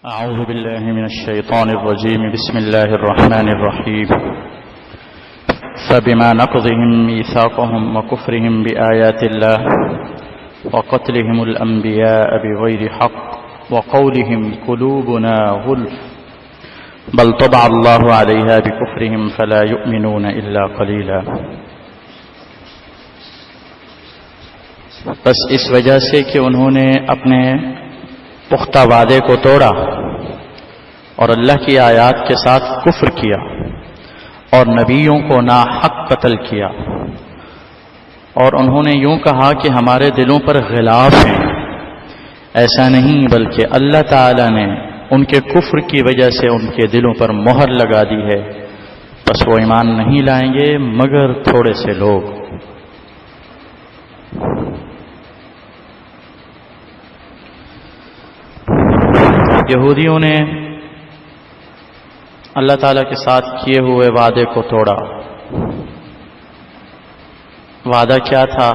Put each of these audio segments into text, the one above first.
أعوذ بالله من الشيطان الرجيم. بسم الله الرحمن الرحيم. فبما نقضهم ميثاقهم وكفرهم بآيات الله وقتلهم الأنبياء بغير حق وقولهم قلوبنا غلف بل طبع الله عليها بكفرهم فلا يؤمنون إلا قليلا. بس اس وجہ سے کہ انہوں نے اپنے پختہ وعدے کو توڑا اور اللہ کی آیات کے ساتھ کفر کیا اور نبیوں کو ناحق قتل کیا، اور انہوں نے یوں کہا کہ ہمارے دلوں پر غلاف ہیں. ایسا نہیں، بلکہ اللہ تعالی نے ان کے کفر کی وجہ سے ان کے دلوں پر مہر لگا دی ہے، بس وہ ایمان نہیں لائیں گے مگر تھوڑے سے لوگ. یہودیوں نے اللہ تعالیٰ کے ساتھ کیے ہوئے وعدے کو توڑا. وعدہ کیا تھا؟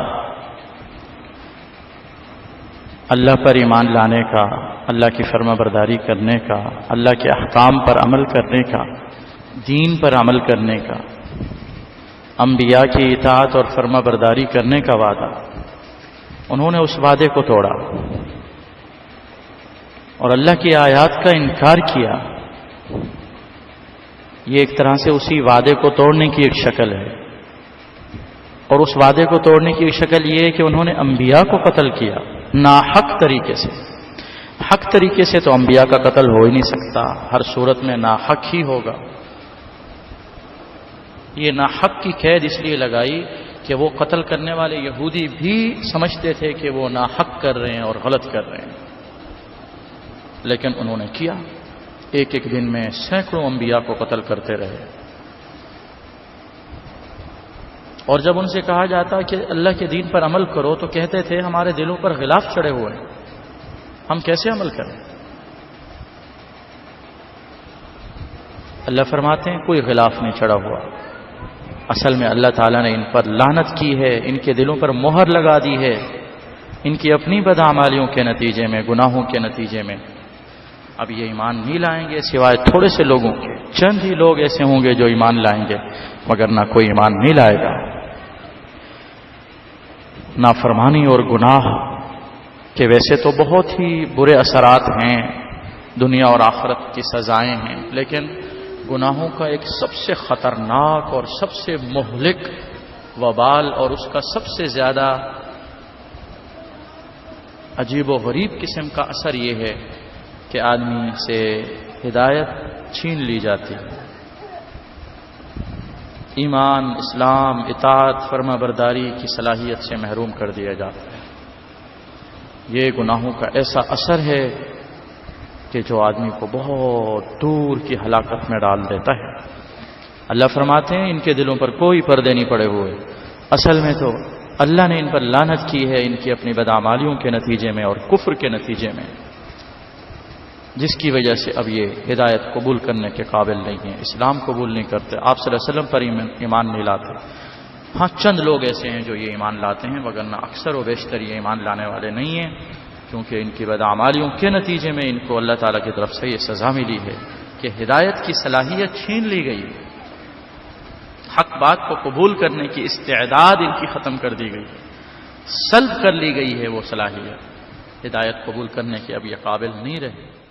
اللہ پر ایمان لانے کا، اللہ کی فرما برداری کرنے کا، اللہ کے احکام پر عمل کرنے کا، دین پر عمل کرنے کا، انبیاء کی اطاعت اور فرما برداری کرنے کا وعدہ. انہوں نے اس وعدے کو توڑا اور اللہ کی آیات کا انکار کیا. یہ ایک طرح سے اسی وعدے کو توڑنے کی ایک شکل ہے، اور اس وعدے کو توڑنے کی ایک شکل یہ ہے کہ انہوں نے انبیاء کو قتل کیا ناحق طریقے سے. حق طریقے سے تو انبیاء کا قتل ہو ہی نہیں سکتا، ہر صورت میں ناحق ہی ہوگا. یہ ناحق کی قید اس لیے لگائی کہ وہ قتل کرنے والے یہودی بھی سمجھتے تھے کہ وہ ناحق کر رہے ہیں اور غلط کر رہے ہیں، لیکن انہوں نے کیا. ایک ایک دن میں سینکڑوں انبیاء کو قتل کرتے رہے. اور جب ان سے کہا جاتا کہ اللہ کے دین پر عمل کرو تو کہتے تھے ہمارے دلوں پر غلاف چڑھے ہوئے ہیں، ہم کیسے عمل کریں؟ اللہ فرماتے ہیں کوئی غلاف نہیں چڑھا ہوا. اصل میں اللہ تعالیٰ نے ان پر لعنت کی ہے، ان کے دلوں پر مہر لگا دی ہے، ان کی اپنی بدعمالیوں کے نتیجے میں، گناہوں کے نتیجے میں. اب یہ ایمان نہیں لائیں گے سوائے تھوڑے سے لوگوں کے. چند ہی لوگ ایسے ہوں گے جو ایمان لائیں گے، مگر نہ کوئی ایمان نہیں لائے گا. نافرمانی اور گناہ کے ویسے تو بہت ہی برے اثرات ہیں، دنیا اور آخرت کی سزائیں ہیں، لیکن گناہوں کا ایک سب سے خطرناک اور سب سے مہلک وبال اور اس کا سب سے زیادہ عجیب و غریب قسم کا اثر یہ ہے کہ آدمی سے ہدایت چھین لی جاتی ہے، ایمان، اسلام، اطاعت، فرما برداری کی صلاحیت سے محروم کر دیا جاتا ہے. یہ گناہوں کا ایسا اثر ہے کہ جو آدمی کو بہت دور کی ہلاکت میں ڈال دیتا ہے. اللہ فرماتے ہیں ان کے دلوں پر کوئی پردے نہیں پڑے ہوئے. اصل میں تو اللہ نے ان پر لعنت کی ہے ان کی اپنی بدعمالیوں کے نتیجے میں اور کفر کے نتیجے میں، جس کی وجہ سے اب یہ ہدایت قبول کرنے کے قابل نہیں ہیں، اسلام قبول نہیں کرتے، آپ صلی اللہ علیہ وسلم پر ایمان نہیں لاتے. ہاں چند لوگ ایسے ہیں جو یہ ایمان لاتے ہیں، وگرنہ اکثر و بیشتر یہ ایمان لانے والے نہیں ہیں، کیونکہ ان کی بدعمالیوں کے نتیجے میں ان کو اللہ تعالیٰ کی طرف سے یہ سزا ملی ہے کہ ہدایت کی صلاحیت چھین لی گئی ہے، حق بات کو قبول کرنے کی استعداد ان کی ختم کر دی گئی ہے، سلب کر لی گئی ہے وہ صلاحیت. ہدایت قبول کرنے کے اب یہ قابل نہیں رہے.